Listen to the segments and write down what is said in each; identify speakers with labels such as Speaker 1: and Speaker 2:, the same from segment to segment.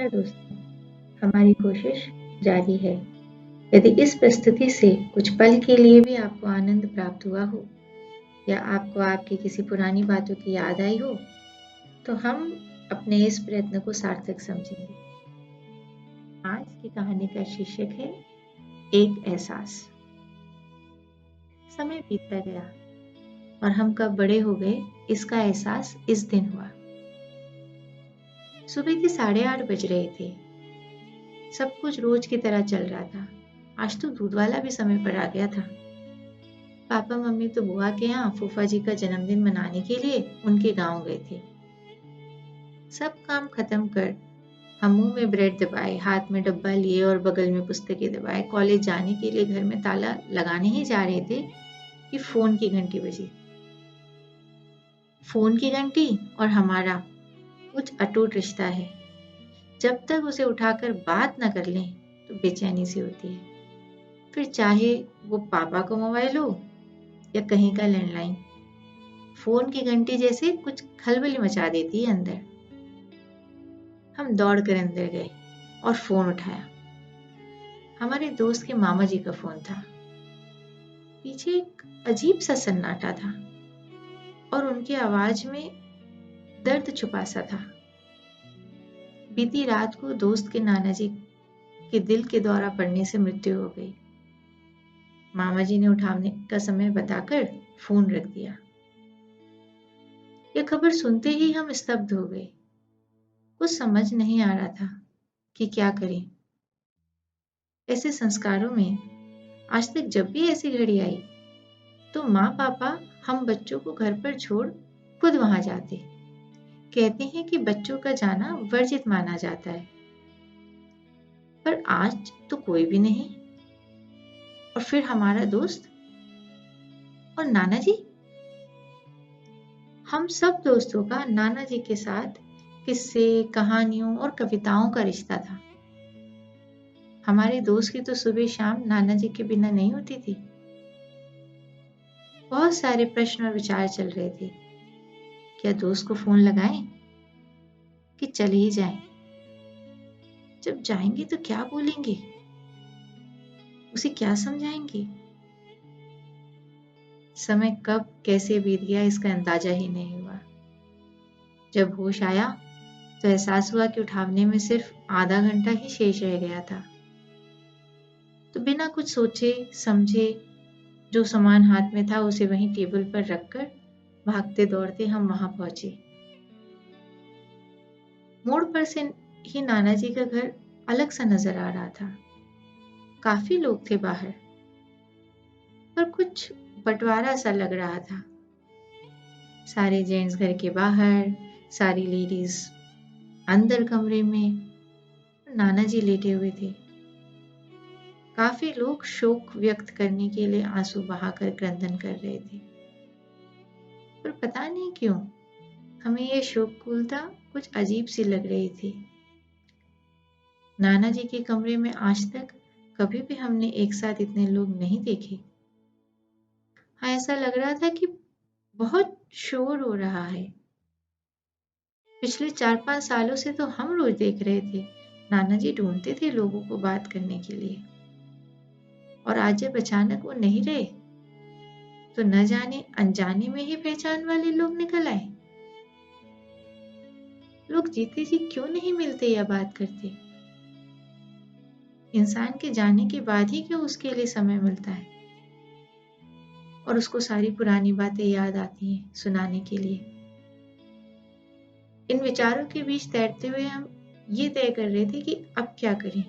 Speaker 1: नमस्कार दोस्तों, हमारी कोशिश जारी है। यदि इस प्रस्तुति से कुछ पल के लिए भी आपको आनंद प्राप्त हुआ हो या आपको आपकी किसी पुरानी बातों की याद आई हो, तो हम अपने इस प्रयत्न को सार्थक समझेंगे। आज की कहानी का शीर्षक है एक एहसास। समय बीतता गया और हम कब बड़े हो गए इसका एहसास इस दिन हुआ। सुबह के 8:30 बज रहे थे। सब कुछ रोज की तरह चल रहा था। आज तो दूध वाला भी समय पर आ गया था। पापा मम्मी तो बुआ के यहाँ फूफा जी का जन्मदिन मनाने के लिए उनके गांव गए थे। सब काम खत्म कर हम मुंह में ब्रेड दबाए, हाथ में डब्बा लिए और बगल में पुस्तकें दबाए कॉलेज जाने के लिए घर में ताला लगाने ही जा रहे थे कि फोन की घंटी बजी। फोन की घंटी और हमारा कुछ अटूट रिश्ता है। जब तक उसे उठाकर बात न कर लें तो बेचैनी सी होती है। फिर चाहे वो पापा का मोबाइल हो या कहीं का लैंडलाइन, फोन की घंटी जैसे कुछ खलबली मचा देती है अंदर। हम दौड़कर अंदर गए और फोन उठाया। हमारे दोस्त के मामा जी का फोन था। पीछे एक अजीब सा सन्नाटा था और उनकी आवाज में दर्द छुपा सा था। बीती रात को दोस्त के नाना जी के दिल के दौरा पड़ने से मृत्यु हो गई। मामा जी ने उठाने का समय बताकर फोन रख दिया। यह खबर सुनते ही हम स्तब्ध हो गए। कुछ समझ नहीं आ रहा था कि क्या करें। ऐसे संस्कारों में आज तक जब भी ऐसी घड़ी आई तो माँ पापा हम बच्चों को घर पर छोड़ खुद वहां जाते। कहते हैं कि बच्चों का जाना वर्जित माना जाता है, पर आज तो कोई भी नहीं। और फिर हमारा दोस्त और नाना जी। हम सब दोस्तों का नाना जी के साथ किस्से, कहानियों और कविताओं का रिश्ता था। हमारे दोस्त की तो सुबह शाम नाना जी के बिना नहीं होती थी। बहुत सारे प्रश्न और विचार चल रहे थे। क्या दोस्त को फोन लगाएं कि चले ही जाएं? जब जाएंगे तो क्या बोलेंगे? उसे क्या समझाएंगे? समय कब कैसे बीत गया इसका अंदाजा ही नहीं हुआ। जब होश आया तो एहसास हुआ कि उठाने में सिर्फ आधा घंटा ही शेष रह गया था। तो बिना कुछ सोचे समझे जो सामान हाथ में था उसे वहीं टेबल पर रखकर भागते दौड़ते हम वहां पहुंचे। मोड़ पर से ही नाना जी का घर अलग सा नजर आ रहा था। काफी लोग थे बाहर, पर कुछ बंटवारा सा लग रहा था। सारे जेंट्स घर के बाहर, सारी लेडीज अंदर कमरे में, नाना जी लेटे हुए थे। काफी लोग शोक व्यक्त करने के लिए आंसू बहाकर क्रंदन कर रहे थे, पर पता नहीं क्यों हमें यह शोककूलता कुछ अजीब सी लग रही थी। नाना जी के कमरे में आज तक कभी भी हमने एक साथ इतने लोग नहीं देखे। हाँ, ऐसा लग रहा था कि बहुत शोर हो रहा है। पिछले 4-5 सालों से तो हम रोज देख रहे थे नाना जी ढूंढते थे लोगों को बात करने के लिए, और आज जब अचानक वो नहीं रहे तो न जाने अनजाने में ही पहचान वाले लोग निकल आए। लोग जीते जी क्यों नहीं मिलते या बात करते? इंसान के जाने के बाद ही क्यों उसके लिए समय मिलता है और उसको सारी पुरानी बातें याद आती हैं सुनाने के लिए। इन विचारों के बीच तैरते हुए हम ये तय कर रहे थे कि अब क्या करें,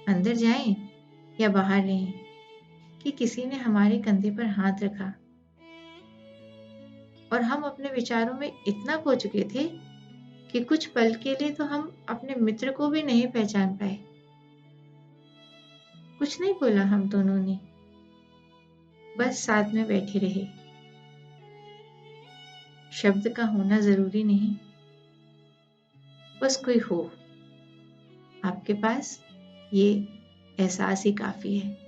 Speaker 1: अंदर जाएं या बाहर रहें, कि किसी ने हमारे कंधे पर हाथ रखा और हम अपने विचारों में इतना खो चुके थे कि कुछ पल के लिए तो हम अपने मित्र को भी नहीं पहचान पाए। कुछ नहीं बोला हम दोनों ने, बस साथ में बैठे रहे। शब्द का होना जरूरी नहीं, बस कोई हो आपके पास, ये एहसास ही काफी है।